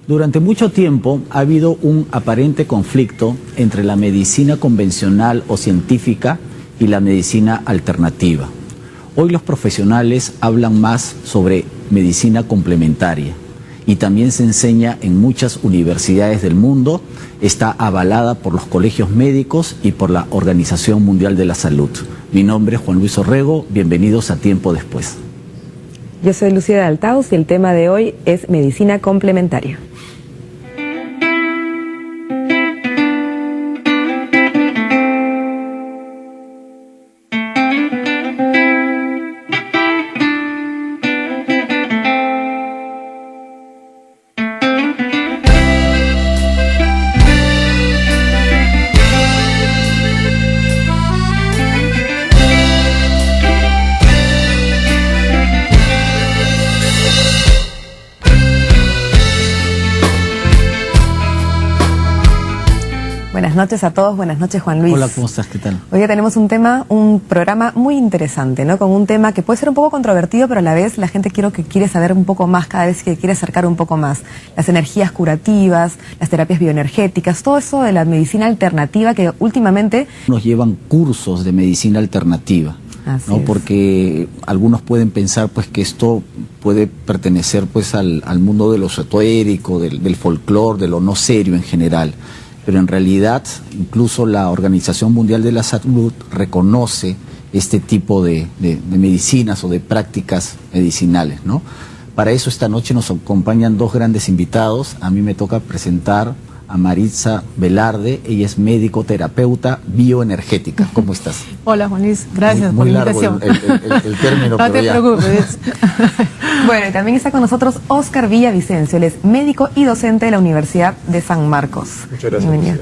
Durante mucho tiempo ha habido un aparente conflicto entre la medicina convencional o científica y la medicina alternativa. Hoy los profesionales hablan más sobre medicina complementaria y también se enseña en muchas universidades del mundo, está avalada por los colegios médicos y por la Organización Mundial de la Salud. Mi nombre es Juan Luis Orrego, bienvenidos a Tiempo Después. Yo soy Lucía de Altaus y el tema de hoy es medicina complementaria. Buenas noches a todos, buenas noches Juan Luis. Hola, ¿cómo estás? ¿Qué tal? Hoy ya tenemos un programa muy interesante, ¿no? Con un tema que puede ser un poco controvertido, pero a la vez la gente quiere saber un poco más, cada vez que quiere acercar un poco más. Las energías curativas, las terapias bioenergéticas, todo eso de la medicina alternativa que últimamente Nos llevan cursos de medicina alternativa. ¿No? Porque algunos pueden pensar pues que esto puede pertenecer pues al mundo de lo esotérico, del folclore, de lo no serio en general. Pero en realidad incluso la Organización Mundial de la Salud reconoce este tipo de medicinas o de prácticas medicinales, ¿no? Para eso esta noche nos acompañan dos grandes invitados. A mí me toca presentar a Maritza Velarde, ella es médico terapeuta bioenergética. ¿Cómo estás? Hola Juan Luis, gracias por la invitación. El término, no te preocupes. Bueno, y también está con nosotros Óscar Villavicencio, él es médico y docente de la Universidad de San Marcos. Muchas gracias.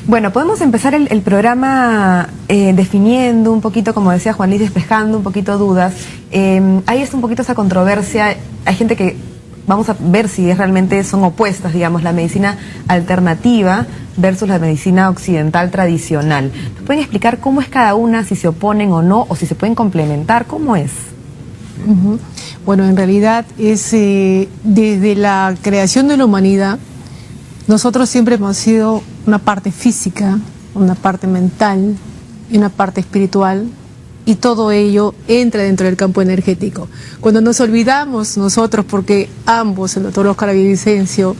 Bueno, podemos empezar el programa definiendo un poquito, como decía Juan Luis, despejando un poquito dudas. Hay un poquito esa controversia, hay gente que vamos a ver si realmente son opuestas, digamos, la medicina alternativa versus la medicina occidental tradicional. ¿Me pueden explicar cómo es cada una, si se oponen o no, o si se pueden complementar? ¿Cómo es? Bueno, en realidad es desde la creación de la humanidad, nosotros siempre hemos sido una parte física, una parte mental y una parte espiritual, y todo ello entra dentro del campo energético. Cuando nos olvidamos nosotros, porque ambos, el doctor Óscar Villavicencio,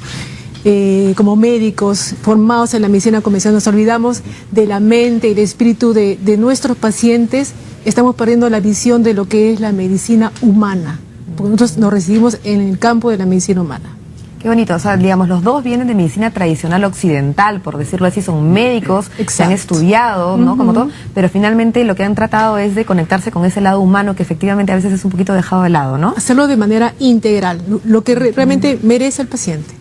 como médicos formados en la medicina convencional, nos olvidamos de la mente y el espíritu de nuestros pacientes, estamos perdiendo la visión de lo que es la medicina humana, porque nosotros nos recibimos en el campo de la medicina humana. Qué bonito, o sea, digamos, los dos vienen de medicina tradicional occidental, por decirlo así, son médicos, se han estudiado, ¿no? Como todo, pero finalmente lo que han tratado es de conectarse con ese lado humano que efectivamente a veces es un poquito dejado de lado, ¿no? Hacerlo de manera integral, lo que realmente merece el paciente.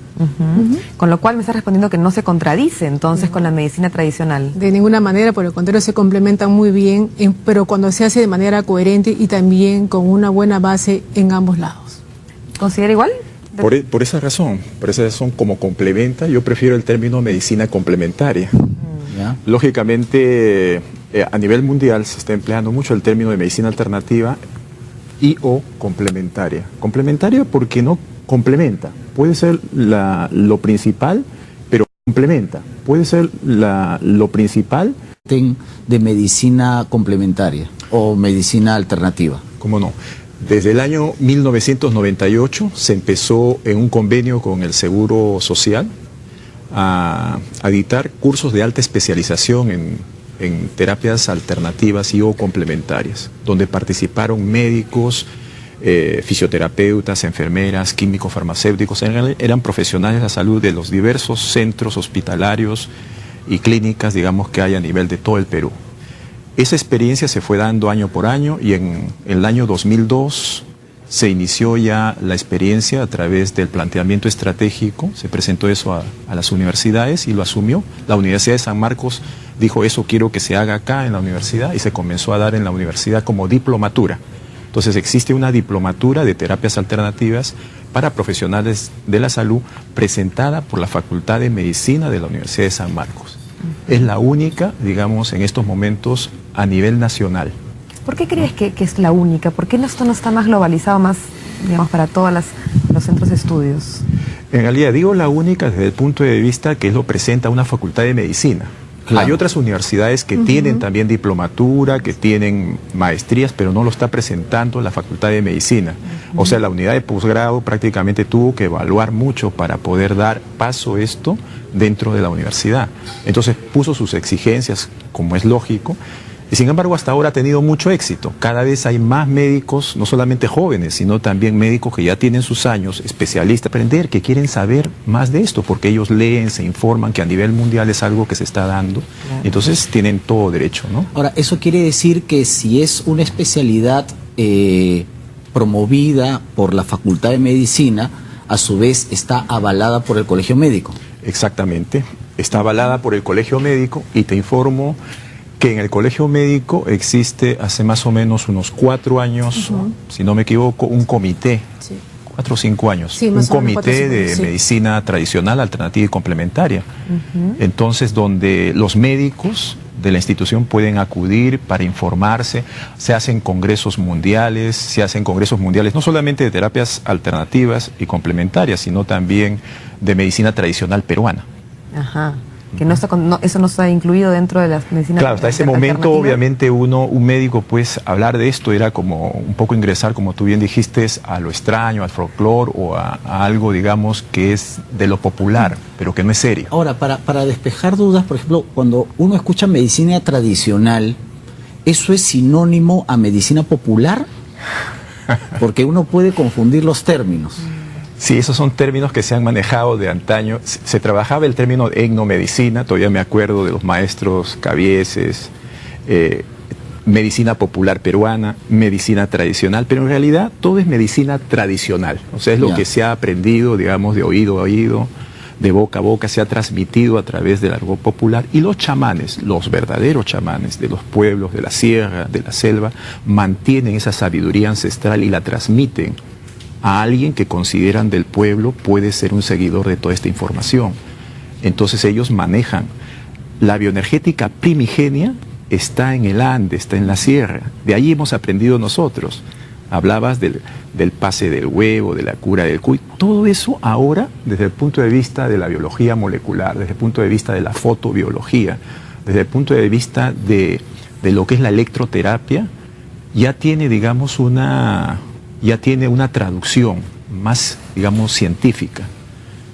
Con lo cual me está respondiendo que no se contradice entonces con la medicina tradicional. De ninguna manera, por el contrario, se complementan muy bien, pero cuando se hace de manera coherente y también con una buena base en ambos lados. ¿Considera igual? Por esa razón, como complementa, yo prefiero el término medicina complementaria. Lógicamente, a nivel mundial se está empleando mucho el término de medicina alternativa y o complementaria. Complementaria porque no complementa, puede ser lo principal, pero complementa, puede ser lo principal. De medicina complementaria o medicina alternativa. ¿Cómo no? Desde el año 1998 se empezó en un convenio con el Seguro Social a dictar cursos de alta especialización en terapias alternativas y o complementarias, donde participaron médicos, fisioterapeutas, enfermeras, químicos, farmacéuticos, eran profesionales de la salud de los diversos centros hospitalarios y clínicas, digamos, que hay a nivel de todo el Perú. Esa experiencia se fue dando año por año y en el año 2002 se inició ya la experiencia a través del planteamiento estratégico, se presentó eso a las universidades y lo asumió. La Universidad de San Marcos dijo, eso quiero que se haga acá en la universidad, y se comenzó a dar en la universidad como diplomatura. Entonces existe una diplomatura de terapias alternativas para profesionales de la salud presentada por la Facultad de Medicina de la Universidad de San Marcos. Es la única, digamos, en estos momentos a nivel nacional. ¿Por qué crees que es la única? ¿Por qué esto no está más globalizado, más, digamos, para todos los centros de estudios? En realidad digo la única desde el punto de vista que lo presenta una facultad de medicina. Claro. Hay otras universidades que tienen también diplomatura, que tienen maestrías, pero no lo está presentando la facultad de medicina. O sea, la unidad de posgrado prácticamente tuvo que evaluar mucho para poder dar paso a esto dentro de la universidad. Entonces puso sus exigencias, como es lógico, y sin embargo hasta ahora ha tenido mucho éxito. Cada vez hay más médicos, no solamente jóvenes, sino también médicos que ya tienen sus años, especialistas, aprender, que quieren saber más de esto, porque ellos leen, se informan que a nivel mundial es algo que se está dando. Claro. Entonces tienen todo derecho, ¿no? Ahora, eso quiere decir que si es una especialidad promovida por la Facultad de Medicina, a su vez está avalada por el Colegio Médico. Exactamente, está avalada por el Colegio Médico, y te informo que en el Colegio Médico existe hace más o menos unos 4 años, si no me equivoco, un comité, 4 o 5 años, un comité de medicina tradicional, alternativa y complementaria. Entonces, donde los médicos de la institución pueden acudir para informarse, se hacen congresos mundiales, no solamente de terapias alternativas y complementarias, sino también de medicina tradicional peruana. Ajá. Que no está eso no está incluido dentro de las medicinas. Claro, hasta ese momento obviamente un médico, pues hablar de esto era como un poco ingresar, como tú bien dijiste, a lo extraño, al folclore o a algo, digamos, que es de lo popular, pero que no es serio. Ahora, para despejar dudas, por ejemplo, cuando uno escucha medicina tradicional, ¿eso es sinónimo a medicina popular? Porque uno puede confundir los términos. Sí, esos son términos que se han manejado de antaño. Se trabajaba el término etnomedicina, todavía me acuerdo de los maestros Cabieses, medicina popular peruana, medicina tradicional, pero en realidad todo es medicina tradicional. O sea, es lo que se ha aprendido, digamos, de oído a oído, de boca a boca, se ha transmitido a través del argot popular. Y los chamanes, los verdaderos chamanes de los pueblos, de la sierra, de la selva, mantienen esa sabiduría ancestral y la transmiten a alguien que consideran del pueblo puede ser un seguidor de toda esta información. Entonces ellos manejan. La bioenergética primigenia está en el Ande, está en la sierra. De ahí hemos aprendido nosotros. Hablabas del pase del huevo, de la cura del cuy. Todo eso ahora, desde el punto de vista de la biología molecular, desde el punto de vista de la fotobiología, desde el punto de vista de lo que es la electroterapia, ya tiene, digamos, una traducción más, digamos, científica.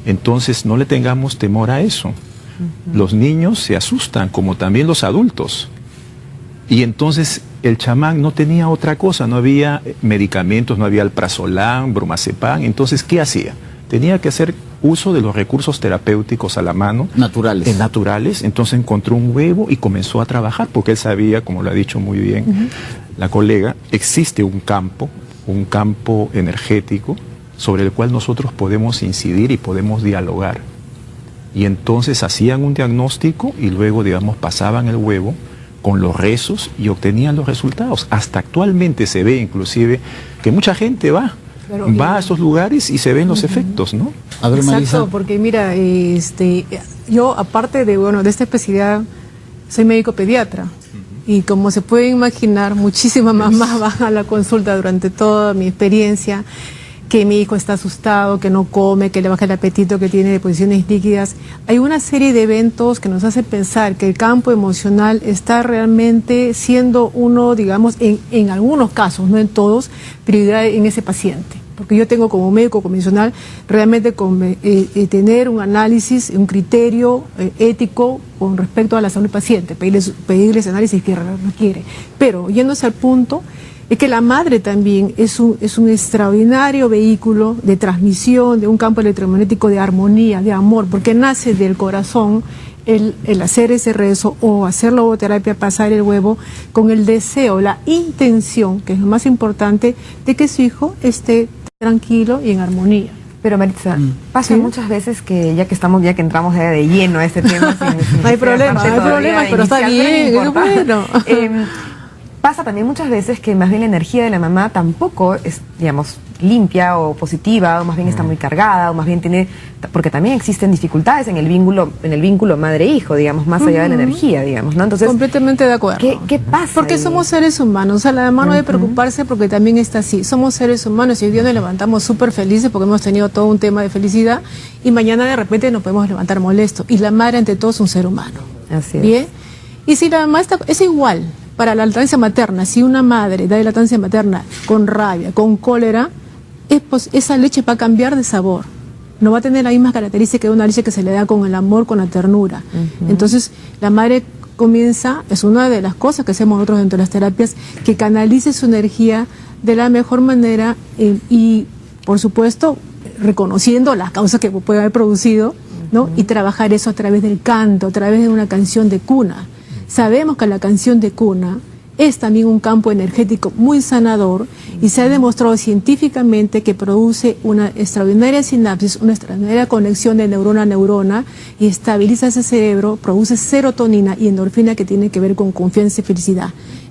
Entonces no le tengamos temor a eso. Los niños se asustan, como también los adultos. Y entonces el chamán no tenía otra cosa, no había medicamentos, no había alprazolam, bromazepam. Entonces, ¿qué hacía? Tenía que hacer uso de los recursos terapéuticos a la mano. Naturales. Naturales. Entonces encontró un huevo y comenzó a trabajar, porque él sabía, como lo ha dicho muy bien la colega, existe un campo energético sobre el cual nosotros podemos incidir y podemos dialogar. Y entonces hacían un diagnóstico y luego, digamos, pasaban el huevo con los rezos y obtenían los resultados. Hasta actualmente se ve inclusive que mucha gente va a esos lugares y se ven los efectos, ¿no? A ver, Marisa. Exacto, porque mira, yo aparte de esta especialidad, soy médico pediatra. Y como se puede imaginar, muchísimas mamás van a la consulta durante toda mi experiencia, que mi hijo está asustado, que no come, que le baja el apetito, que tiene deposiciones líquidas. Hay una serie de eventos que nos hacen pensar que el campo emocional está realmente siendo uno, digamos, en algunos casos, no en todos, prioridad en ese paciente. Porque yo tengo como médico convencional realmente tener un análisis, un criterio ético con respecto a la salud del paciente, pedirles análisis que requiere. Pero yéndose al punto, es que la madre también es un extraordinario vehículo de transmisión de un campo electromagnético de armonía, de amor, porque nace del corazón el hacer ese rezo o hacer logoterapia, pasar el huevo, con el deseo, la intención, que es lo más importante, de que su hijo esté tranquilo y en armonía. Pero Maritza, pasa muchas veces que ya que entramos de lleno a este tema, no hay problema, pero está bien, es bueno. pasa también muchas veces que más bien la energía de la mamá tampoco es, digamos, limpia o positiva, o más bien está muy cargada, o más bien tiene, porque también existen dificultades en el vínculo madre-hijo, digamos, más allá de la energía, digamos, ¿no? Entonces, completamente de acuerdo. ¿Qué pasa? Porque somos seres humanos, o sea, la mamá no debe preocuparse porque también está así. Somos seres humanos y hoy día nos levantamos súper felices porque hemos tenido todo un tema de felicidad y mañana de repente nos podemos levantar molestos. Y la madre ante todo es un ser humano. Así es. ¿Bien? Y si la mamá está, es igual para la lactancia materna, si una madre da lactancia materna con rabia, con cólera, esa leche va a cambiar de sabor. No va a tener las mismas características de una leche que se le da con el amor, con la ternura. Entonces, la madre comienza, es una de las cosas que hacemos nosotros dentro de las terapias, que canalice su energía de la mejor manera y, por supuesto, reconociendo las causas que puede haber producido, ¿no? Y trabajar eso a través del canto, a través de una canción de cuna. Sabemos que la canción de cuna es también un campo energético muy sanador y se ha demostrado científicamente que produce una extraordinaria sinapsis, una extraordinaria conexión de neurona a neurona y estabiliza ese cerebro, produce serotonina y endorfina que tiene que ver con confianza y felicidad.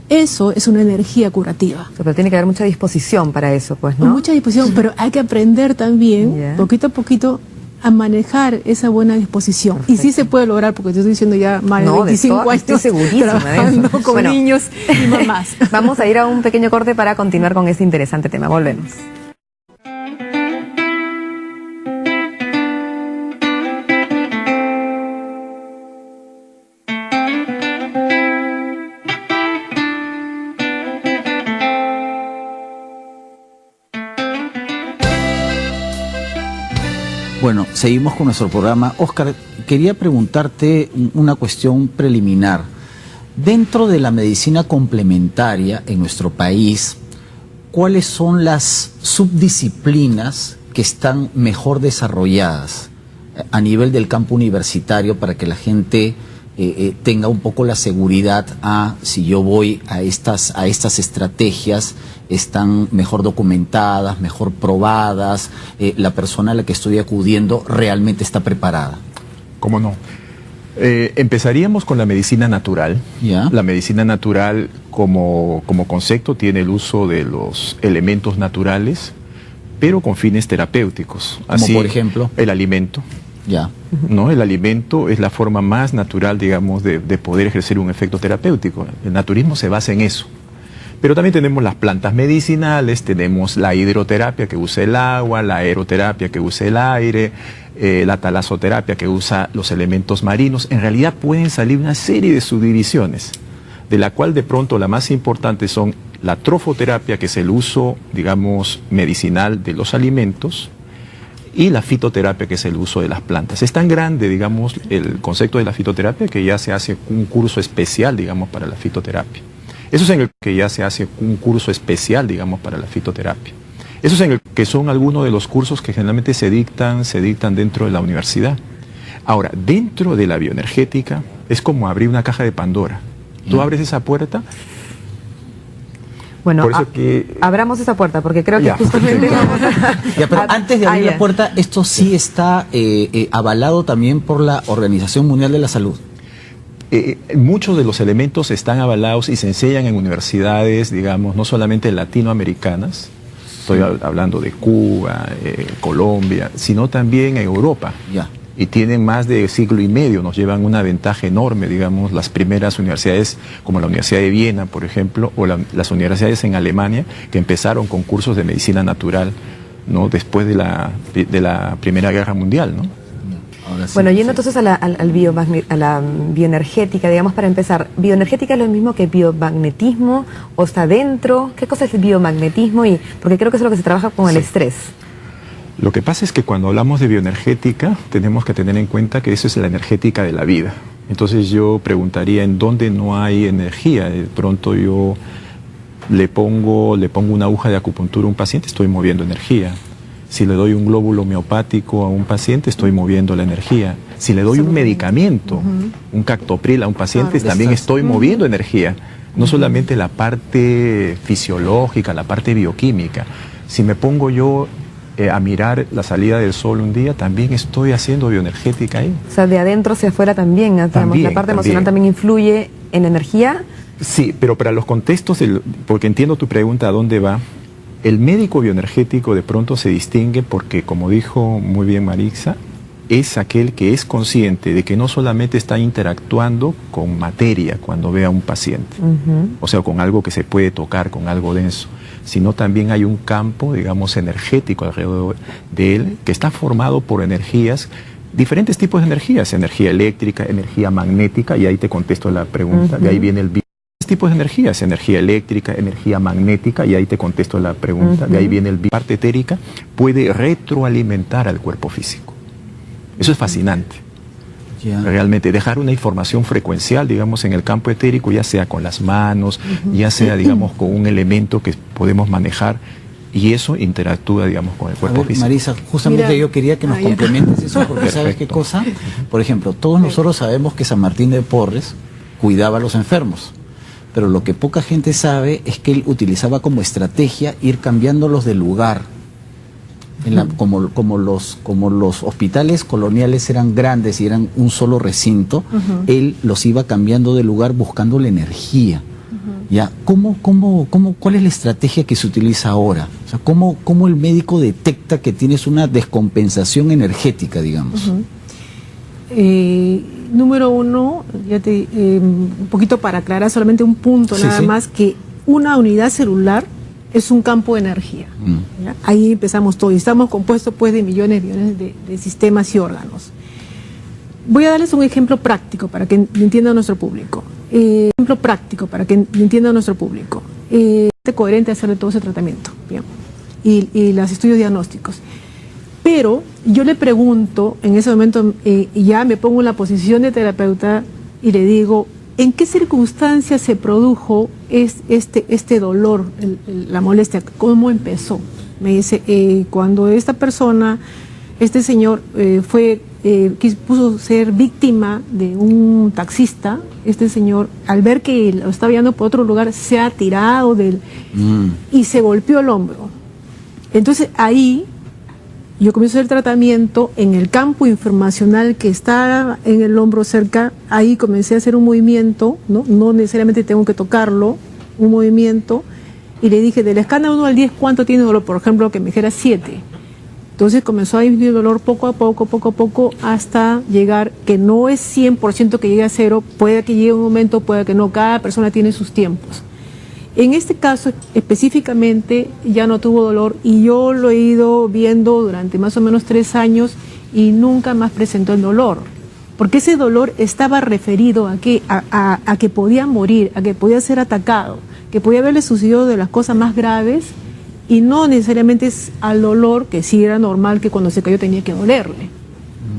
Eso es una energía curativa. Pero tiene que haber mucha disposición para eso, pues, ¿no? Mucha disposición, pero hay que aprender también, poquito a poquito, a manejar esa buena disposición. Perfecto. Y sí se puede lograr, porque te estoy diciendo ya más de 25 años trabajando con niños y mamás. Vamos a ir a un pequeño corte para continuar con este interesante tema. Volvemos. Bueno, seguimos con nuestro programa. Óscar, quería preguntarte una cuestión preliminar. Dentro de la medicina complementaria en nuestro país, ¿cuáles son las subdisciplinas que están mejor desarrolladas a nivel del campo universitario para que la gente tenga un poco la seguridad si yo voy a estas estrategias, están mejor documentadas, mejor probadas, la persona a la que estoy acudiendo realmente está preparada? ¿Cómo no? Empezaríamos con la medicina natural. ¿Ya? La medicina natural como concepto tiene el uso de los elementos naturales, pero con fines terapéuticos. Como por ejemplo el alimento. Ya. ¿No? El alimento es la forma más natural, digamos, de poder ejercer un efecto terapéutico. El naturismo se basa en eso. Pero también tenemos las plantas medicinales, tenemos la hidroterapia que usa el agua, la aeroterapia que usa el aire, la talasoterapia que usa los elementos marinos. En realidad pueden salir una serie de subdivisiones, de la cual de pronto la más importante son la trofoterapia, que es el uso, digamos, medicinal de los alimentos, y la fitoterapia, que es el uso de las plantas. Es tan grande, digamos, el concepto de la fitoterapia que ya se hace un curso especial, digamos, para la fitoterapia. Eso es en el que ya se hace un curso especial, digamos, para la fitoterapia. Eso es en el que son algunos de los cursos que generalmente se dictan dentro de la universidad. Ahora, dentro de la bioenergética es como abrir una caja de Pandora. Tú abres esa puerta. Bueno, abramos esa puerta, porque creo que justamente vamos a... pero antes de abrir la puerta, esto sí está avalado también por la Organización Mundial de la Salud. Muchos de los elementos están avalados y se enseñan en universidades, digamos, no solamente latinoamericanas, estoy hablando de Cuba, Colombia, sino también en Europa. Ya. Y tienen más de siglo y medio, nos llevan una ventaja enorme, digamos, las primeras universidades como la Universidad de Viena, por ejemplo, o las universidades en Alemania, que empezaron con cursos de medicina natural, ¿no? Después de la Primera Guerra Mundial, ¿no? Sí, bueno, yendo entonces a la bioenergética, digamos, para empezar, ¿bioenergética es lo mismo que biomagnetismo? ¿O está dentro? ¿Qué cosa es el biomagnetismo? Porque creo que eso es lo que se trabaja con el estrés. Lo que pasa es que cuando hablamos de bioenergética tenemos que tener en cuenta que eso es la energética de la vida. Entonces yo preguntaría en dónde no hay energía. De pronto yo le pongo una aguja de acupuntura a un paciente, estoy moviendo energía. Si le doy un glóbulo homeopático a un paciente, estoy moviendo la energía. Si le doy un medicamento, un Captopril a un paciente, también estoy moviendo energía. No solamente la parte fisiológica, la parte bioquímica. Si me pongo yo a mirar la salida del sol un día, también estoy haciendo bioenergética ahí. O sea, de adentro hacia afuera también, digamos, la parte emocional también influye en la energía Sí, pero para los contextos, porque entiendo tu pregunta a dónde va, el médico bioenergético de pronto se distingue porque, como dijo muy bien Maritza, es aquel que es consciente de que no solamente está interactuando con materia cuando ve a un paciente, o sea, con algo que se puede tocar, con algo denso, sino también hay un campo, digamos, energético alrededor de él que está formado por energías, diferentes tipos de energías, energía eléctrica, energía magnética, y ahí te contesto la pregunta, de ahí viene el tipos de energías, energía eléctrica, energía magnética, y ahí te contesto la pregunta, de ahí viene el parte etérica, puede retroalimentar al cuerpo físico. Eso es fascinante. Realmente dejar una información frecuencial, digamos, en el campo etérico, ya sea con las manos, ya sea, digamos, con un elemento que podemos manejar, y eso interactúa, digamos, con el cuerpo físico. Marisa, justamente yo quería que nos complementes eso, porque ¿sabes qué cosa? Por ejemplo, todos nosotros sabemos que San Martín de Porres cuidaba a los enfermos, pero lo que poca gente sabe es que él utilizaba como estrategia ir cambiándolos de lugar. Como los hospitales coloniales eran grandes y eran un solo recinto, él los iba cambiando de lugar buscando la energía. ¿Ya? ¿Cuál es la estrategia que se utiliza ahora? O sea, ¿cómo el médico detecta que tienes una descompensación energética, digamos? Número uno, un poquito para aclarar solamente un punto nada más, que una unidad celular es un campo de energía. ¿Ya? Ahí empezamos todo, y estamos compuestos pues de millones de sistemas y órganos. Voy a darles un ejemplo práctico para que entienda nuestro público. Es coherente hacerle todo ese tratamiento, ¿bien? Y los estudios diagnósticos. Pero yo le pregunto, en ese momento ya me pongo en la posición de terapeuta y le digo, ¿en qué circunstancias se produjo este dolor, la molestia? ¿Cómo empezó? Me dice, cuando esta persona, este señor quiso ser víctima de un taxista, este señor, al ver que lo estaba llevando por otro lugar, se ha tirado y se golpeó el hombro. Entonces ahí yo comienzo a hacer tratamiento en el campo informacional que está en el hombro cerca. Ahí comencé a hacer un movimiento, no necesariamente tengo que tocarlo, un movimiento, y le dije, de la escala 1 al 10, ¿cuánto tiene dolor? Por ejemplo, que me dijera 7. Entonces comenzó a disminuir el dolor poco a poco, hasta llegar, que no es 100% que llegue a 0, puede que llegue un momento, puede que no, cada persona tiene sus tiempos. En este caso específicamente ya no tuvo dolor, y yo lo he ido viendo durante más o menos 3 años y nunca más presentó el dolor, porque ese dolor estaba referido a que podía morir, a que podía ser atacado, que podía haberle sucedido de las cosas más graves, y no necesariamente es al dolor, que sí era normal que cuando se cayó tenía que dolerle.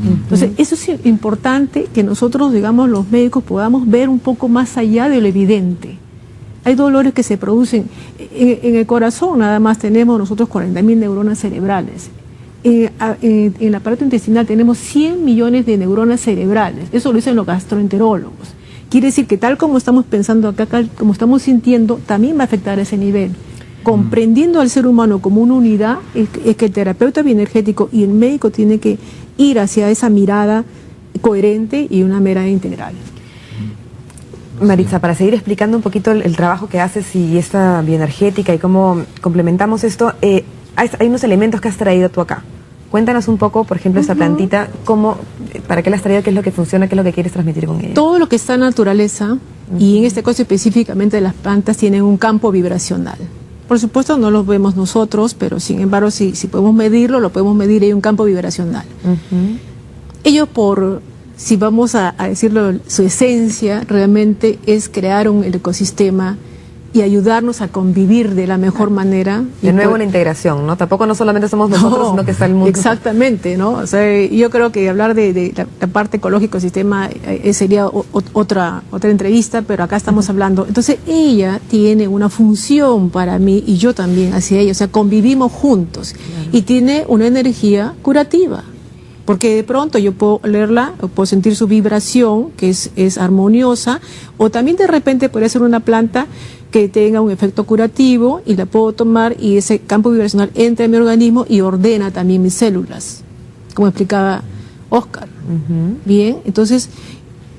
Entonces eso es importante, que nosotros, digamos, los médicos podamos ver un poco más allá de lo evidente. Hay dolores que se producen en el corazón, nada más tenemos nosotros 40.000 neuronas cerebrales. En el aparato intestinal tenemos 100 millones de neuronas cerebrales. Eso lo dicen los gastroenterólogos. Quiere decir que tal como estamos pensando acá, como estamos sintiendo, también va a afectar a ese nivel. Comprendiendo al ser humano como una unidad, es que el terapeuta bioenergético y el médico tienen que ir hacia esa mirada coherente y una mirada integral. Maritza, para seguir explicando un poquito el trabajo que haces y esta bioenergética y cómo complementamos esto, hay unos elementos que has traído tú acá. Cuéntanos un poco, por ejemplo, esta plantita, para qué la has traído, qué es lo que funciona, qué es lo que quieres transmitir con ella. Todo lo que está en naturaleza, y en este caso específicamente las plantas, tienen un campo vibracional. Por supuesto no lo vemos nosotros, pero sin embargo si podemos medirlo, lo podemos medir, hay un campo vibracional. Ello si vamos a decirlo, su esencia realmente es crear un ecosistema y ayudarnos a convivir de la mejor manera. De nuevo la integración, ¿no? Tampoco no solamente somos nosotros, sino que está el mundo. Exactamente, ¿no? O sea, yo creo que hablar de la parte ecológica del sistema sería otra entrevista, pero acá estamos hablando. Entonces, ella tiene una función para mí y yo también hacia ella, o sea, convivimos juntos. Claro. Y tiene una energía curativa. Porque de pronto yo puedo leerla, o puedo sentir su vibración, que es armoniosa, o también de repente puede ser una planta que tenga un efecto curativo y la puedo tomar y ese campo vibracional entra en mi organismo y ordena también mis células, como explicaba Oscar. Bien, entonces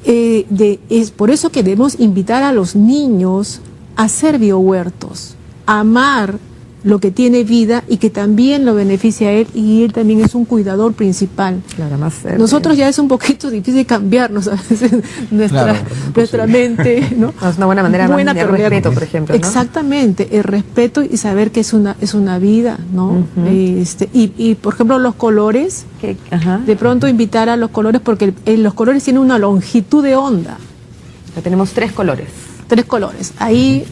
Es por eso que debemos invitar a los niños a hacer biohuertos, a amar lo que tiene vida y que también lo beneficia a él, y él también es un cuidador principal. Claro, más nosotros ya es un poquito difícil cambiarnos a veces nuestra mente, ¿no? No, es una buena manera de respeto, por ejemplo, ¿no? Exactamente, el respeto y saber que es una vida, ¿no? Y por ejemplo los colores, de pronto invitar a los colores, porque los colores tienen una longitud de onda. Ya tenemos 3 colores. 3 colores. Ahí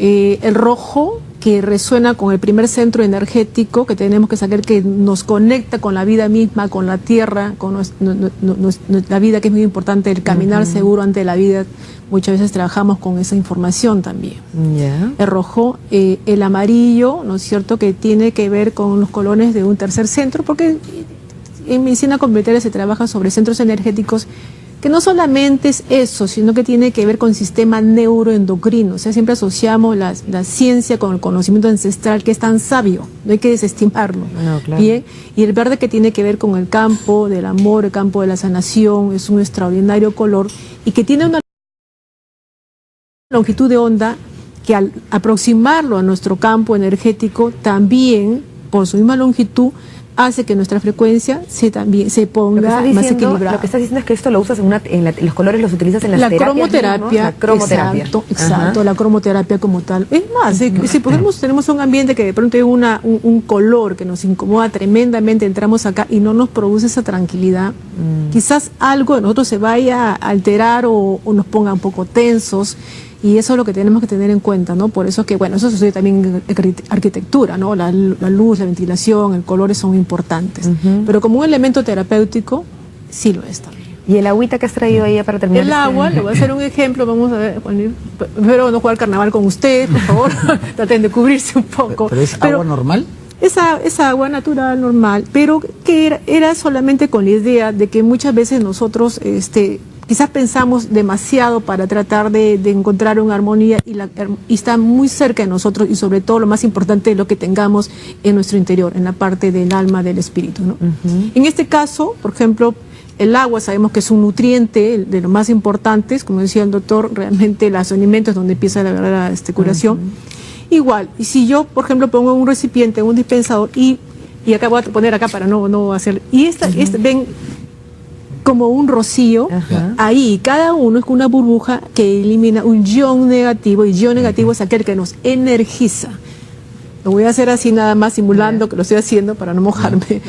el rojo, que resuena con el primer centro energético que tenemos que saber, que nos conecta con la vida misma, con la tierra, con la vida, que es muy importante, el caminar seguro ante la vida. Muchas veces trabajamos con esa información también. El rojo, el amarillo, ¿no es cierto?, que tiene que ver con los colores de un tercer centro, porque en medicina complementaria se trabaja sobre centros energéticos, que no solamente es eso, sino que tiene que ver con el sistema neuroendocrino. O sea, siempre asociamos la ciencia con el conocimiento ancestral, que es tan sabio, no hay que desestimarlo. No, claro. Bien, y el verde, que tiene que ver con el campo del amor, el campo de la sanación, es un extraordinario color, y que tiene una longitud de onda que, al aproximarlo a nuestro campo energético, también, por su misma longitud, hace que nuestra frecuencia se ponga más equilibrada. Lo que estás diciendo es que esto lo usas los colores los utilizas en las terapias, cromoterapia, ¿no? La cromoterapia. Exacto, la cromoterapia como tal. Es más, si por ejemplo tenemos un ambiente que de pronto hay un color que nos incomoda tremendamente, entramos acá y no nos produce esa tranquilidad, quizás algo de nosotros se vaya a alterar o nos ponga un poco tensos. Y eso es lo que tenemos que tener en cuenta, ¿no? Por eso es que, bueno, eso sucede también en arquitectura, ¿no? La luz, la ventilación, el colores son importantes. Pero como un elemento terapéutico, sí lo es también. ¿Y el agüita que has traído ahí para terminar? El agua, le voy a hacer un ejemplo, vamos a ver, espero no jugar carnaval con usted, por favor, traten de cubrirse un poco. ¿Pero es agua normal? Es agua natural, normal, pero que era solamente con la idea de que muchas veces nosotros, quizás pensamos demasiado para tratar de encontrar una armonía, y está muy cerca de nosotros, y sobre todo lo más importante es lo que tengamos en nuestro interior, en la parte del alma, del espíritu, ¿no? En este caso, por ejemplo, el agua sabemos que es un nutriente de los más importantes, como decía el doctor, realmente los alimentos es donde empieza la verdadera curación. Igual, y si yo, por ejemplo, pongo un recipiente, un dispensador, y acá voy a poner acá para no hacer, y ven como un rocío, ahí cada uno es una burbuja que elimina un ion negativo, y ion negativo es aquel que nos energiza. Lo voy a hacer así nada más, simulando que lo estoy haciendo para no mojarme,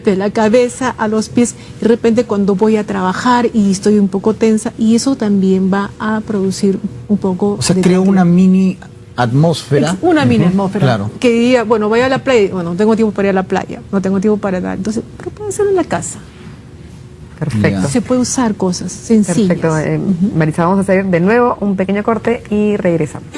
de la cabeza a los pies. De repente cuando voy a trabajar y estoy un poco tensa, y eso también va a producir un poco... O sea, creo una mini atmósfera. Una mini atmósfera. Claro. Que diría, bueno, voy a la playa, bueno, no tengo tiempo para ir a la playa, no tengo tiempo para nada. Entonces, pero puedo hacerlo en la casa. Perfecto. Se puede usar cosas sencillas. Perfecto. Maritza, vamos a hacer de nuevo un pequeño corte y regresamos.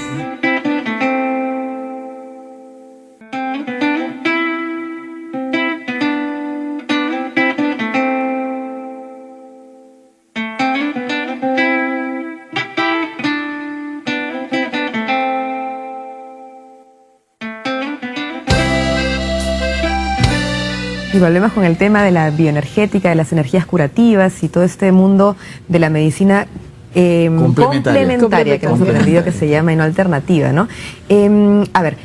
Y volvemos con el tema de la bioenergética, de las energías curativas y todo este mundo de la medicina complementaria, que hemos aprendido que se llama, y no alternativa, ¿no? A ver,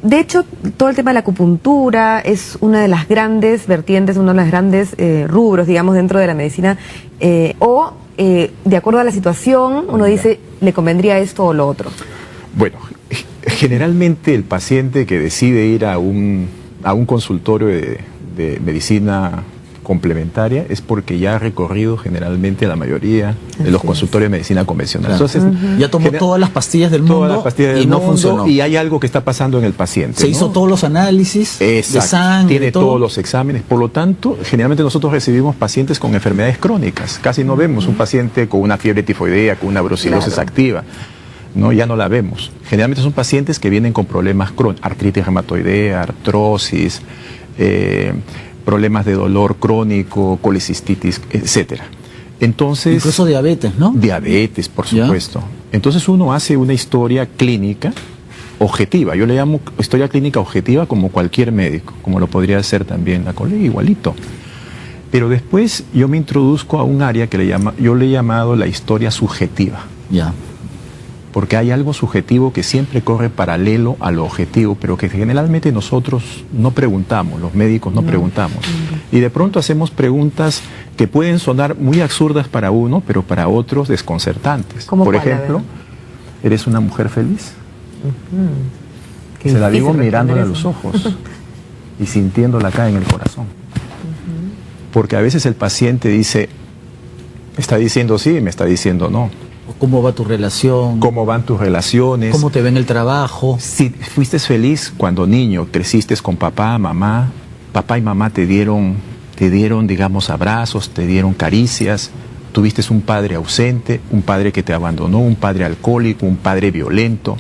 de hecho, todo el tema de la acupuntura es una de las grandes vertientes, uno de los grandes rubros, digamos, dentro de la medicina, de acuerdo a la situación, uno dice, le convendría esto o lo otro. Bueno, generalmente el paciente que decide ir a un consultorio de medicina complementaria es porque ya ha recorrido generalmente la mayoría de los consultorios de medicina convencional. Claro. Entonces, ya tomó todas las pastillas del mundo y no funcionó. Y hay algo que está pasando en el paciente. Se hizo todos los análisis de sangre. Tiene todos los exámenes. Por lo tanto, generalmente nosotros recibimos pacientes con enfermedades crónicas. Casi no vemos un paciente con una fiebre tifoidea, con una brucelosis activa. No, ya no la vemos. Generalmente son pacientes que vienen con problemas crónicos, artritis reumatoidea, artrosis, problemas de dolor crónico, colecistitis, etcétera. Entonces, incluso diabetes, ¿no? Diabetes, por supuesto. Entonces uno hace una historia clínica objetiva. Yo le llamo historia clínica objetiva como cualquier médico, como lo podría hacer también la colega, igualito. Pero después yo me introduzco a un área que yo le he llamado la historia subjetiva. Ya. Porque hay algo subjetivo que siempre corre paralelo a lo objetivo, pero que generalmente nosotros no preguntamos, los médicos no preguntamos. Y de pronto hacemos preguntas que pueden sonar muy absurdas para uno, pero para otros desconcertantes. Por ejemplo, ¿eres una mujer feliz? Se la digo mirándole a los ojos y sintiéndola acá en el corazón. Porque a veces el paciente dice, me está diciendo sí, me está diciendo no. ¿Cómo va tu relación? ¿Cómo van tus relaciones? ¿Cómo te ve en el trabajo? Si fuiste feliz cuando niño, creciste con papá, mamá, papá y mamá te dieron, digamos, abrazos, te dieron caricias, tuviste un padre ausente, un padre que te abandonó, un padre alcohólico, un padre violento,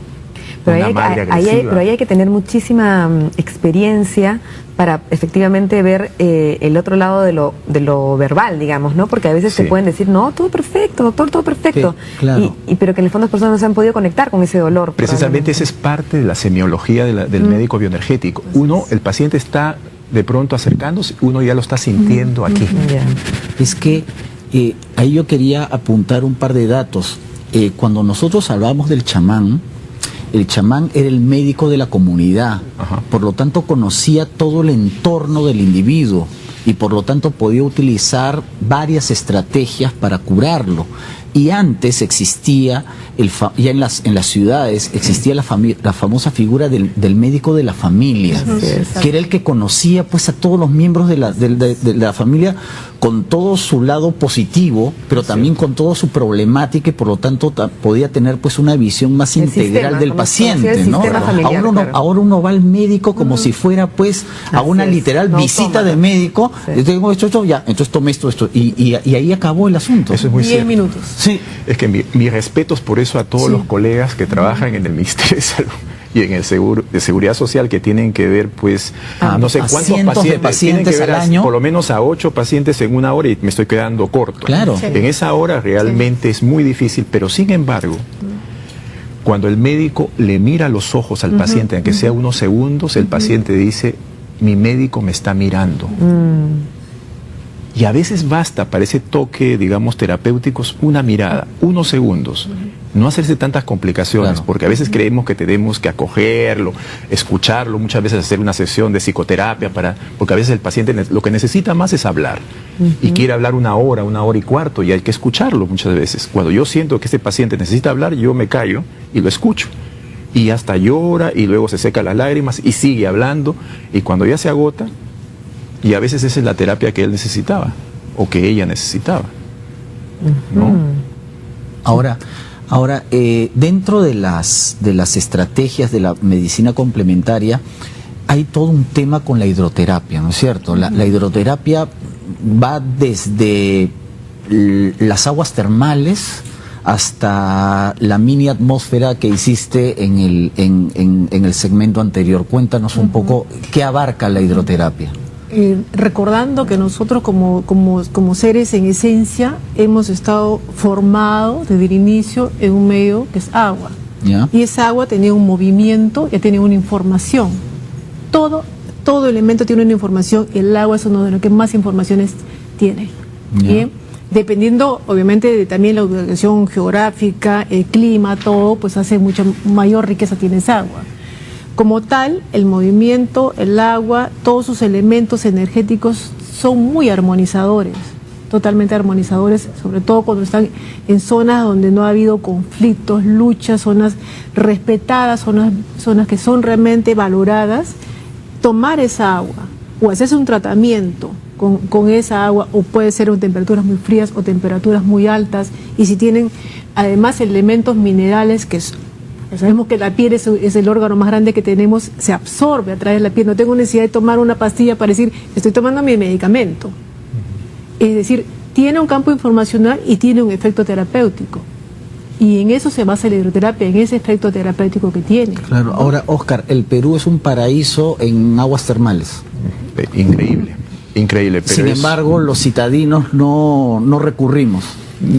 una madre agresiva. Pero ahí hay que tener muchísima experiencia para efectivamente ver el otro lado de lo verbal, digamos, ¿no? Porque a veces te pueden decir, no, todo perfecto, doctor, todo perfecto. Sí, claro. Pero que en el fondo las personas no se han podido conectar con ese dolor. Precisamente esa es parte de la semiología del médico bioenergético. El paciente está de pronto acercándose, uno ya lo está sintiendo aquí. Es que ahí yo quería apuntar un par de datos. Cuando nosotros hablamos del chamán, el chamán era el médico de la comunidad, por lo tanto conocía todo el entorno del individuo y por lo tanto podía utilizar varias estrategias para curarlo. Y antes existía, ya en las ciudades, existía la famosa figura del médico de la familia, que era el que conocía pues a todos los miembros de la familia con todo su lado positivo, pero también con toda su problemática y por lo tanto podía tener pues una visión más integral del paciente, ¿no? Ahora uno va al médico como si fuera pues a una literal visita de médico. Yo tengo esto, ya, entonces tome esto, y ahí acabó el asunto. Eso es muy 10 minutos. Sí. Es que mis respetos por eso a todos los colegas que trabajan en el Ministerio de Salud y en el de Seguridad Social, que tienen que ver, pues, no sé cuántos pacientes tienen que ver al año. Por lo menos a 8 pacientes en una hora y me estoy quedando corto. Claro. En esa hora realmente es muy difícil, pero sin embargo, cuando el médico le mira a los ojos al paciente, aunque sea unos segundos, el paciente dice, mi médico me está mirando. Y a veces basta para ese toque, digamos, terapéuticos, una mirada, unos segundos. No hacerse tantas complicaciones, porque a veces creemos que tenemos que acogerlo, escucharlo, muchas veces hacer una sesión de psicoterapia, porque a veces el paciente lo que necesita más es hablar. Y quiere hablar una hora y cuarto, y hay que escucharlo muchas veces. Cuando yo siento que este paciente necesita hablar, yo me callo y lo escucho. Y hasta llora, y luego se seca las lágrimas, y sigue hablando, y cuando ya se agota, y a veces esa es la terapia que él necesitaba, o que ella necesitaba, ¿no? Ahora, dentro de las estrategias de la medicina complementaria, hay todo un tema con la hidroterapia, ¿no es cierto? La hidroterapia va desde las aguas termales hasta la mini atmósfera que hiciste en el segmento anterior. Cuéntanos un poco qué abarca la hidroterapia. Recordando que nosotros como seres en esencia hemos estado formados desde el inicio en un medio que es agua. ¿Ya? Y esa agua tenía un movimiento, ya tenía una información. Todo elemento tiene una información, y el agua es uno de los que más informaciones tiene. ¿Bien? Dependiendo obviamente de también la ubicación geográfica, el clima, todo, pues hace mucha mayor riqueza tiene esa agua. Como tal, el movimiento, el agua, todos sus elementos energéticos son muy armonizadores, totalmente armonizadores, sobre todo cuando están en zonas donde no ha habido conflictos, luchas, zonas respetadas, zonas que son realmente valoradas. Tomar esa agua o hacerse un tratamiento con esa agua, o puede ser en temperaturas muy frías o temperaturas muy altas, y si tienen además elementos minerales que sabemos que la piel es el órgano más grande que tenemos, se absorbe a través de la piel. No tengo necesidad de tomar una pastilla para decir, estoy tomando mi medicamento. Es decir, tiene un campo informacional y tiene un efecto terapéutico. Y en eso se basa la hidroterapia, en ese efecto terapéutico que tiene. Claro. Ahora, Oscar, el Perú es un paraíso en aguas termales. Increíble, increíble. Pero sin embargo, los citadinos no recurrimos.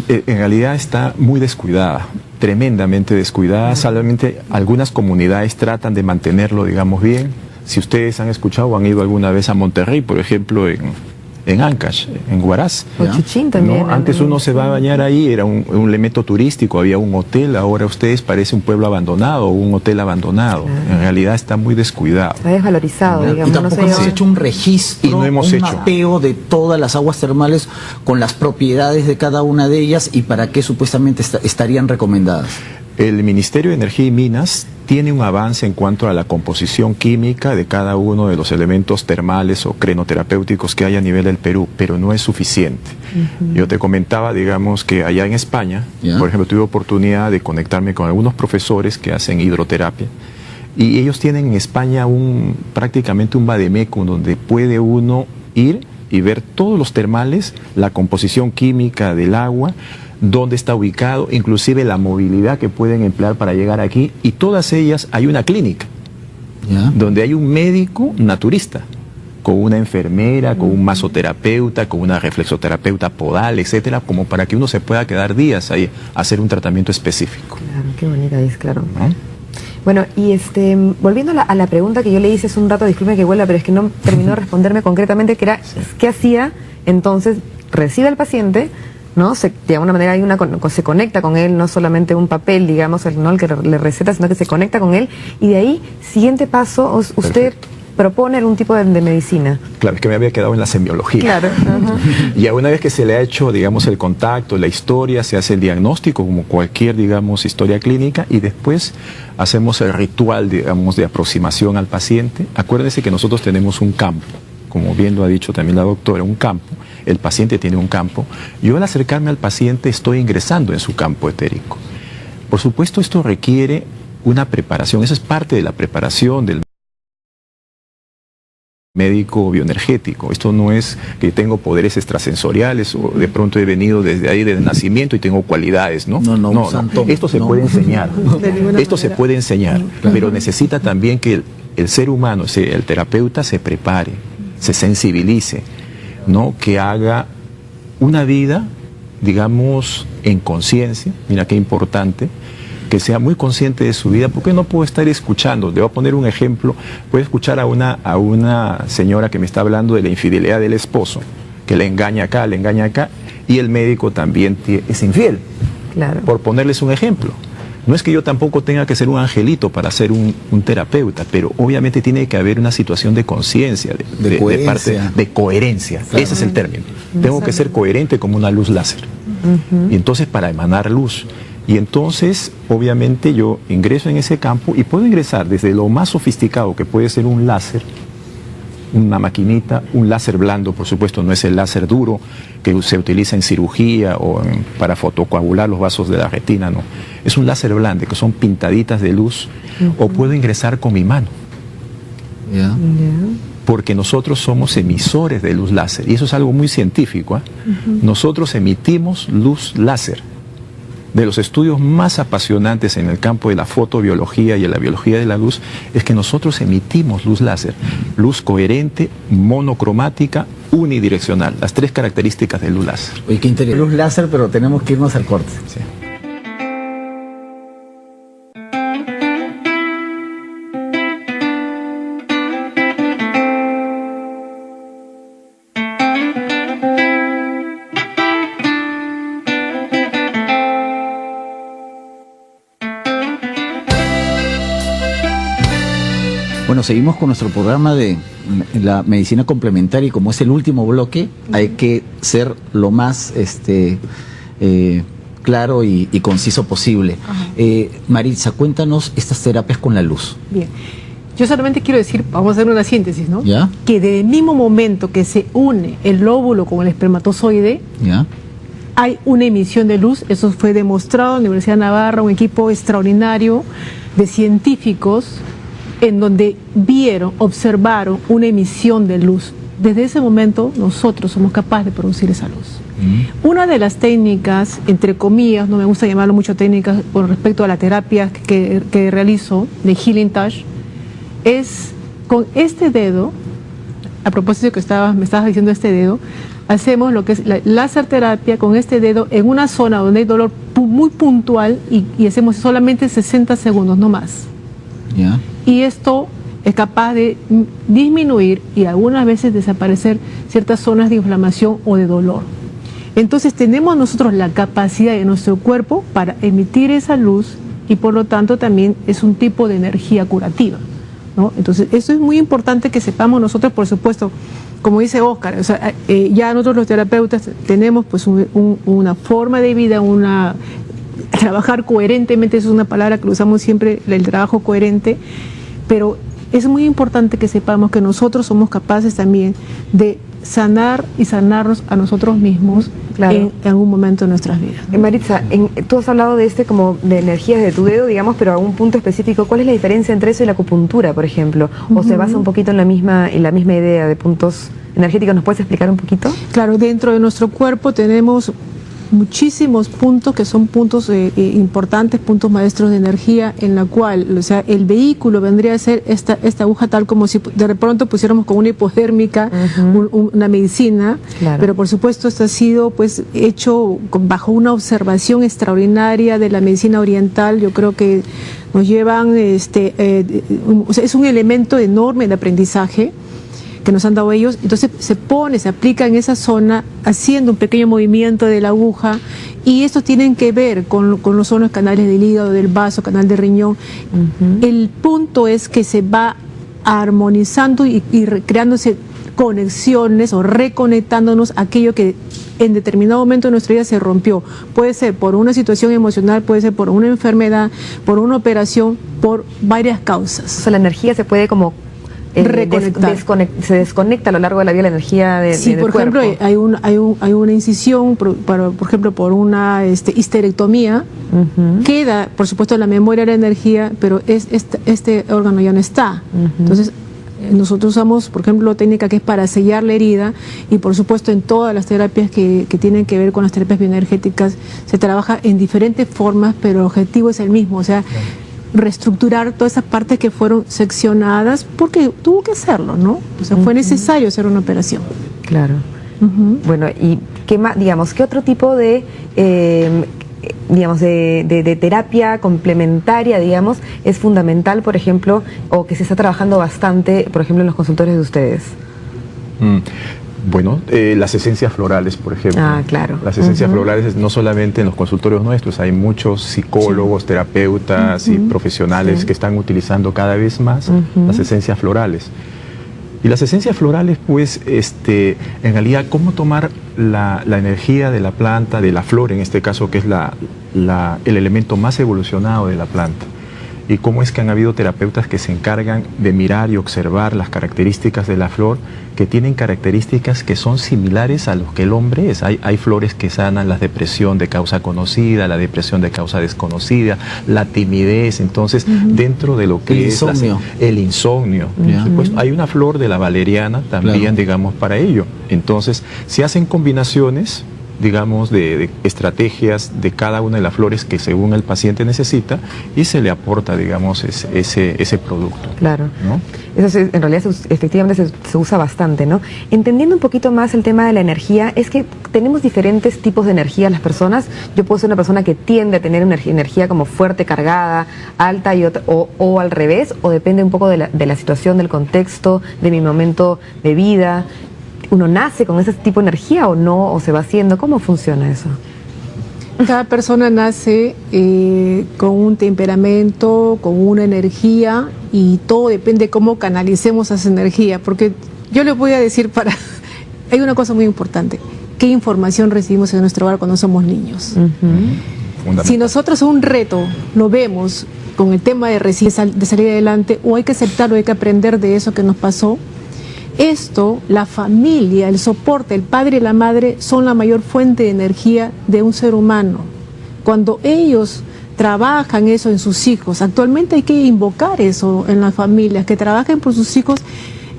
En realidad está muy descuidada, tremendamente descuidada. Solamente algunas comunidades tratan de mantenerlo, digamos, bien. Si ustedes han escuchado o han ido alguna vez a Monterrey, por ejemplo, en Ancash, en Huaraz. O Chuchín también. ¿No? Antes uno se va a bañar ahí, era un elemento turístico, había un hotel, ahora ustedes parece un pueblo abandonado o un hotel abandonado. Claro. En realidad está muy descuidado. Está desvalorizado, digamos. Y tampoco hemos hecho un registro, y no hemos un hecho mapeo de todas las aguas termales con las propiedades de cada una de ellas y para qué supuestamente estarían recomendadas. El Ministerio de Energía y Minas tiene un avance en cuanto a la composición química de cada uno de los elementos termales o crenoterapéuticos que hay a nivel del Perú, pero no es suficiente. Yo te comentaba, digamos, que allá en España, por ejemplo, tuve oportunidad de conectarme con algunos profesores que hacen hidroterapia y ellos tienen en España prácticamente un vademecum donde puede uno ir y ver todos los termales, la composición química del agua, dónde está ubicado, inclusive la movilidad que pueden emplear para llegar aquí, y todas ellas hay una clínica, donde hay un médico naturista, con una enfermera, con un masoterapeuta, con una reflexoterapeuta podal, etcétera, como para que uno se pueda quedar días ahí a hacer un tratamiento específico. Claro, qué bonita es, claro. ¿No? Bueno, y volviendo a la pregunta que yo le hice hace un rato, disculpe que vuelva, pero es que no terminó de responderme concretamente, que era, ¿qué hacía? Entonces, recibe al paciente, ¿no? De alguna manera se conecta con él, no solamente un papel, digamos, no el que le receta, sino que se conecta con él, y de ahí, siguiente paso, usted propone algún tipo de medicina. Claro, es que me había quedado en la semiología. Claro. Y una vez que se le ha hecho, digamos, el contacto, la historia, se hace el diagnóstico como cualquier, digamos, historia clínica, y después hacemos el ritual, digamos, de aproximación al paciente. Acuérdense que nosotros tenemos un campo, como bien lo ha dicho también la doctora, un campo. El paciente tiene un campo. Yo al acercarme al paciente estoy ingresando en su campo etérico. Por supuesto, esto requiere una preparación. Esa es parte de la preparación del médico bioenergético. Esto no es que tengo poderes extrasensoriales o de pronto he venido desde ahí desde nacimiento y tengo cualidades, ¿no? No. Esto se puede enseñar. Esto se puede enseñar, pero necesita también que el ser humano, el terapeuta, se prepare, se sensibilice, ¿no? Que haga una vida, digamos, en conciencia. Mira qué importante, que sea muy consciente de su vida, porque no puedo estar escuchando. Le voy a poner un ejemplo. Puedo escuchar a una señora que me está hablando de la infidelidad del esposo, que le engaña acá, y el médico también es infiel. Claro. Por ponerles un ejemplo. No es que yo tampoco tenga que ser un angelito para ser un terapeuta, pero obviamente tiene que haber una situación de conciencia, de coherencia. Claro. Ese es el término. Tengo que ser coherente como una luz láser. Y entonces para emanar luz. Y entonces, obviamente, yo ingreso en ese campo y puedo ingresar desde lo más sofisticado que puede ser un láser, una maquinita, un láser blando, por supuesto, no es el láser duro que se utiliza en cirugía o para fotocoagular los vasos de la retina, no. Es un láser blando, que son pintaditas de luz, o puedo ingresar con mi mano. Porque nosotros somos emisores de luz láser, y eso es algo muy científico, ¿eh? Nosotros emitimos luz láser. De los estudios más apasionantes en el campo de la fotobiología y en la biología de la luz es que nosotros emitimos luz láser, luz coherente, monocromática, unidireccional, las tres características de luz láser. Oye, qué interesante. Luz láser, pero tenemos que irnos al corte. Sí. Bueno, seguimos con nuestro programa de la medicina complementaria y como es el último bloque, hay que ser lo más claro y conciso posible. Maritza, cuéntanos estas terapias con la luz. Bien, yo solamente quiero decir, vamos a hacer una síntesis, ¿no? ¿Ya? Que desde el mismo momento que se une el óvulo con el espermatozoide, ¿ya? Hay una emisión de luz. Eso fue demostrado en la Universidad de Navarra, un equipo extraordinario de científicos en donde observaron una emisión de luz. Desde ese momento nosotros somos capaces de producir esa luz. Una de las técnicas, entre comillas, no me gusta llamarlo mucho técnicas con respecto a la terapia que realizo de Healing Touch, es con este dedo, a propósito que me estabas diciendo este dedo, hacemos lo que es la láser terapia con este dedo en una zona donde hay dolor muy puntual y hacemos solamente 60 segundos, no más. ¿Ya? Y esto es capaz de disminuir y algunas veces desaparecer ciertas zonas de inflamación o de dolor. Entonces tenemos nosotros la capacidad de nuestro cuerpo para emitir esa luz y por lo tanto también es un tipo de energía curativa, ¿no? Entonces eso es muy importante que sepamos nosotros, por supuesto, como dice Óscar, o sea, ya nosotros los terapeutas tenemos pues una forma de vida, trabajar coherentemente, eso es una palabra que usamos siempre, el trabajo coherente, pero es muy importante que sepamos que nosotros somos capaces también de sanar y sanarnos a nosotros mismos, claro, en algún momento de nuestras vidas. Maritza, tú has hablado de como de energías de tu dedo, digamos, pero a un punto específico. ¿Cuál es la diferencia entre eso y la acupuntura, por ejemplo? ¿O se basa un poquito en la misma idea de puntos energéticos? ¿Nos puedes explicar un poquito? Claro, dentro de nuestro cuerpo tenemos muchísimos puntos que son puntos importantes, puntos maestros de energía, en la cual, o sea, el vehículo vendría a ser esta aguja, tal como si de pronto pusiéramos con una hipodérmica una medicina, claro, pero por supuesto esto ha sido pues hecho bajo una observación extraordinaria de la medicina oriental. Yo creo que nos llevan, o sea, es un elemento enorme de aprendizaje que nos han dado ellos. Entonces se aplica en esa zona haciendo un pequeño movimiento de la aguja, y esto tiene que ver con los canales del hígado, del vaso, canal de riñón. El punto es que se va armonizando y creándose conexiones o reconectándonos a aquello que en determinado momento de nuestra vida se rompió. Puede ser por una situación emocional, puede ser por una enfermedad, por una operación, por varias causas. O sea, la energía se puede como se desconecta a lo largo de la vida la energía del por cuerpo. ejemplo, hay una incisión, por ejemplo, por una histerectomía, queda, por supuesto, la memoria de la energía, pero este órgano ya no está. Entonces, nosotros usamos, por ejemplo, técnica que es para sellar la herida, y por supuesto en todas las terapias que tienen que ver con las terapias bioenergéticas se trabaja en diferentes formas, pero el objetivo es el mismo, o sea, reestructurar todas esas partes que fueron seccionadas porque tuvo que hacerlo, ¿no? O sea, fue necesario hacer una operación. Claro. Bueno, y qué más, digamos, ¿qué otro tipo de terapia complementaria, digamos, es fundamental, por ejemplo, o que se está trabajando bastante, por ejemplo, en los consultorios de ustedes? Bueno, las esencias florales, por ejemplo. Ah, claro. Las esencias florales, no solamente en los consultorios nuestros, hay muchos psicólogos, terapeutas y profesionales que están utilizando cada vez más las esencias florales. Y las esencias florales, pues, en realidad, cómo tomar la energía de la planta, de la flor en este caso, que es el elemento más evolucionado de la planta. Y cómo es que han habido terapeutas que se encargan de mirar y observar las características de la flor, que tienen características que son similares a los que el hombre es. Hay flores que sanan la depresión de causa conocida, la depresión de causa desconocida, la timidez. Entonces, dentro de lo que es el insomnio, por supuesto, hay una flor de la valeriana también, digamos, para ello. Entonces, se hacen combinaciones, digamos, de estrategias de cada una de las flores que según el paciente necesita, y se le aporta, digamos, ese producto. Claro, ¿no? Eso en realidad efectivamente se usa bastante, ¿no? Entendiendo un poquito más el tema de la energía, es que tenemos diferentes tipos de energía las personas. Yo puedo ser una persona que tiende a tener una energía como fuerte, cargada, alta, y o al revés, o depende un poco de la situación, del contexto, de mi momento de vida. ¿Uno nace con ese tipo de energía o no? ¿O se va haciendo? ¿Cómo funciona eso? Cada persona nace con un temperamento, con una energía, y todo depende de cómo canalicemos esa energía. Porque yo les voy a decir, hay una cosa muy importante: ¿qué información recibimos en nuestro hogar cuando somos niños? Si nosotros un reto lo vemos con el tema de salir adelante, o hay que aceptarlo, hay que aprender de eso que nos pasó. Esto, la familia, el soporte, el padre y la madre son la mayor fuente de energía de un ser humano. Cuando ellos trabajan eso en sus hijos, actualmente hay que invocar eso en las familias, que trabajen por sus hijos,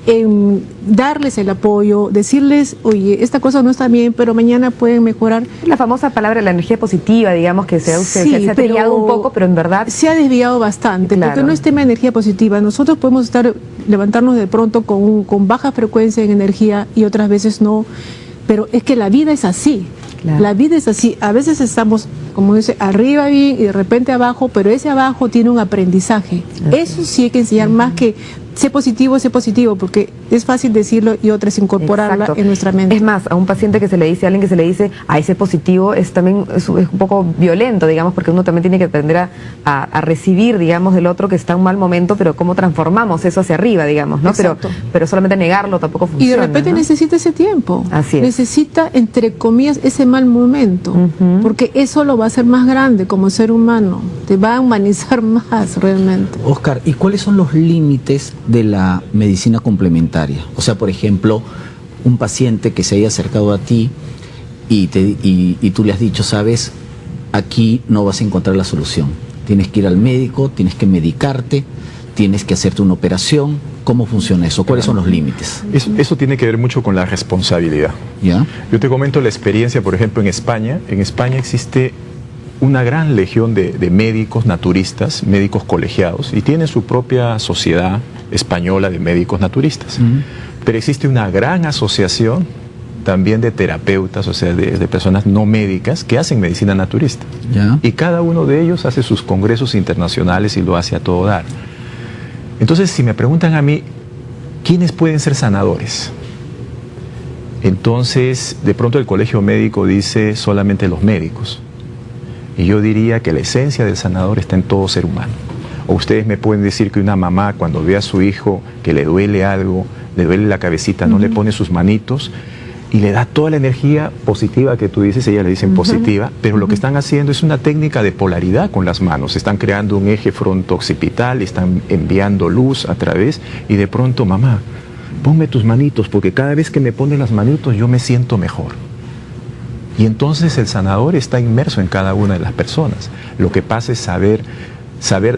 en darles el apoyo, decirles, oye, esta cosa no está bien, pero mañana pueden mejorar. La famosa palabra, la energía positiva, digamos, que se ha desviado un poco, pero en verdad se ha desviado bastante, claro, porque no es tema de energía positiva. Nosotros podemos levantarnos de pronto con baja frecuencia en energía y otras veces no, pero es que la vida es así. Claro. La vida es así. A veces estamos, como dice, arriba bien y de repente abajo, pero ese abajo tiene un aprendizaje. Eso sí hay que enseñar, más que sé positivo, porque es fácil decirlo y otra es incorporarla. Exacto. En nuestra mente. Es más, a un paciente que se le dice, a alguien que se le dice, ay, sé positivo, es también es un poco violento, digamos, porque uno también tiene que aprender a recibir, digamos, del otro que está en un mal momento, pero cómo transformamos eso hacia arriba, digamos, ¿no? Pero solamente negarlo tampoco funciona. Y de repente, ¿no?, necesita ese tiempo. Así es. Necesita, entre comillas, ese mal momento, porque eso lo va a hacer más grande como ser humano, te va a humanizar más realmente. Oscar, ¿y cuáles son los límites de la medicina complementaria? O sea, por ejemplo, un paciente que se haya acercado a ti y tú le has dicho, sabes, aquí no vas a encontrar la solución. Tienes que ir al médico, tienes que medicarte, tienes que hacerte una operación. ¿Cómo funciona eso? ¿Cuáles son los límites? Eso tiene que ver mucho con la responsabilidad. ¿Ya? Yo te comento la experiencia, por ejemplo, en España. En España existe una gran legión de médicos naturistas, médicos colegiados, y tienen su propia sociedad española de médicos naturistas. Pero existe una gran asociación también de terapeutas, o sea, de personas no médicas que hacen medicina naturista. ¿Ya? Y cada uno de ellos hace sus congresos internacionales y lo hace a todo dar. Entonces, si me preguntan a mí, ¿quiénes pueden ser sanadores? Entonces, de pronto el colegio médico dice solamente los médicos. Y yo diría que la esencia del sanador está en todo ser humano. O ustedes me pueden decir que una mamá, cuando ve a su hijo que le duele algo, le duele la cabecita, no le pone sus manitos y le da toda la energía positiva que tú dices, ella le dicen positiva, pero lo que están haciendo es una técnica de polaridad con las manos. Están creando un eje fronto-occipital, están enviando luz a través, y de pronto, mamá, ponme tus manitos, porque cada vez que me pones las manitos yo me siento mejor. Y entonces el sanador está inmerso en cada una de las personas. Lo que pasa es saber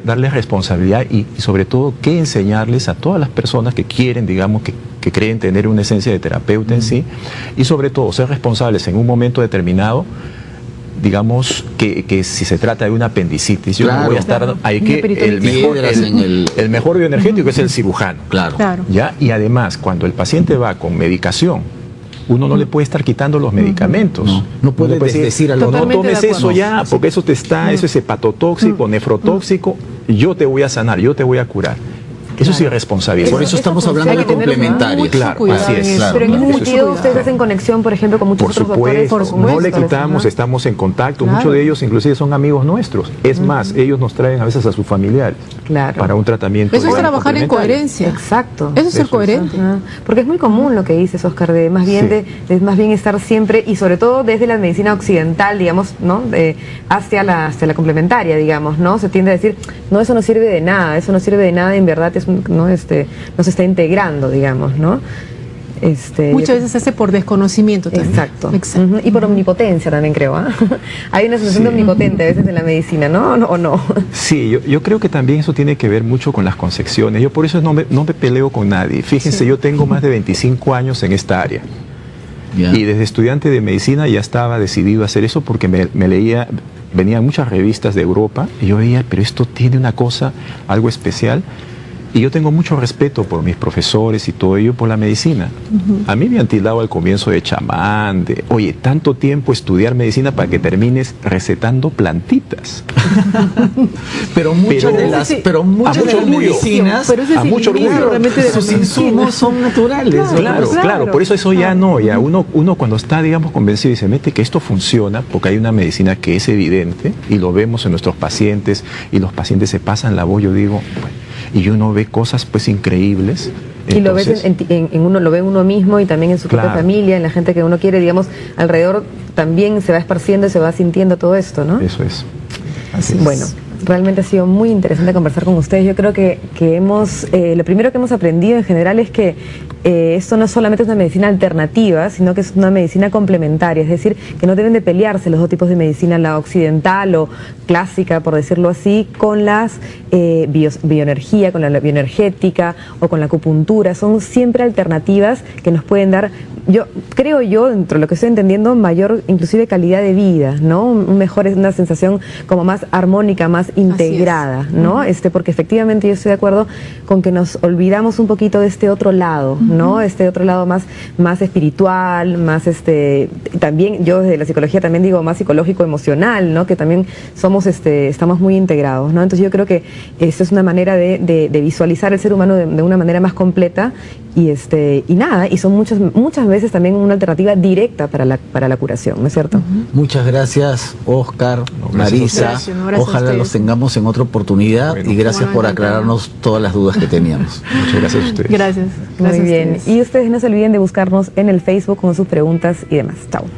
darles responsabilidad y sobre todo qué enseñarles a todas las personas que quieren, digamos, que creen tener una esencia de terapeuta en sí, y sobre todo ser responsables en un momento determinado. Digamos que si se trata de una apendicitis, yo no voy a estar ahí, que el mejor bioenergético es el cirujano. Claro. ¿Ya? Y además, cuando el paciente va con medicación, uno no le puede estar quitando los medicamentos. No puede decir al doctor, no tomes eso ya, porque eso eso es hepatotóxico, nefrotóxico, yo te voy a sanar, yo te voy a curar. Eso es irresponsabilidad. Por eso estamos hablando de complementarios. Claro, así es. Claro, pero en ese sentido ustedes hacen conexión, por ejemplo, con muchos otros doctores. Por supuesto, no le quitamos, estamos en contacto. Claro. Muchos de ellos inclusive son amigos nuestros. Es más, ellos nos traen a veces a sus familiares para un tratamiento. Eso es trabajar en coherencia. Exacto. Eso es ser coherente. Porque es muy común lo que dices, Oscar, de más bien estar siempre, y sobre todo desde la medicina occidental, digamos, ¿no? Hacia la complementaria, digamos, ¿no? Se tiende a decir, no, eso no sirve de nada, en verdad no se está integrando, digamos, ¿no? Muchas veces se hace por desconocimiento también. Exacto. Y por omnipotencia también, creo. Hay una sensación de omnipotente a veces en la medicina, ¿no? ¿O no? Sí, yo creo que también eso tiene que ver mucho con las concepciones. Yo por eso no me peleo con nadie. Fíjense, yo tengo más de 25 años en esta área. Yeah. Y desde estudiante de medicina ya estaba decidido a hacer eso, porque me leía, venían muchas revistas de Europa y yo veía, pero esto tiene una cosa, algo especial. Y yo tengo mucho respeto por mis profesores y todo ello, por la medicina. A mí me han tildado al comienzo de chamán, oye, tanto tiempo estudiar medicina para que termines recetando plantitas. pero muchas de las medicinas, a mucho orgullo, sus insumos son naturales. Claro, por eso ya no. Ya uno cuando está, digamos, convencido y se mete que esto funciona, porque hay una medicina que es evidente y lo vemos en nuestros pacientes y los pacientes se pasan la voz, yo digo, bueno, y uno ve cosas pues increíbles. Y entonces, lo ves uno lo ve en uno mismo y también en su propia familia, en la gente que uno quiere, digamos, alrededor también se va esparciendo y se va sintiendo todo esto, ¿no? Eso es. Bueno, realmente ha sido muy interesante conversar con ustedes. Yo creo que lo primero que hemos aprendido en general es que esto no solamente es una medicina alternativa, sino que es una medicina complementaria, es decir, que no deben de pelearse los dos tipos de medicina, la occidental o clásica, por decirlo así, con las bioenergía, con la bioenergética o con la acupuntura. Son siempre alternativas que nos pueden dar, creo yo, dentro de lo que estoy entendiendo, mayor inclusive calidad de vida, ¿no? Una sensación como más armónica, más integrada, ¿no? Porque efectivamente yo estoy de acuerdo con que nos olvidamos un poquito de este otro lado, ¿no? Este otro lado más espiritual, más también yo desde la psicología también digo más psicológico emocional, ¿no? Que también somos estamos muy integrados, ¿no? Entonces yo creo que esta es una manera de visualizar el ser humano de una manera más completa y y son muchas veces también una alternativa directa para la curación, ¿no es cierto? Muchas gracias, Oscar, Marisa. Gracias Ojalá los tengamos en otra oportunidad y gracias por aclararnos todas las dudas que teníamos. Muchas gracias a ustedes. Gracias. Muy bien. Y ustedes no se olviden de buscarnos en el Facebook con sus preguntas y demás. Chao.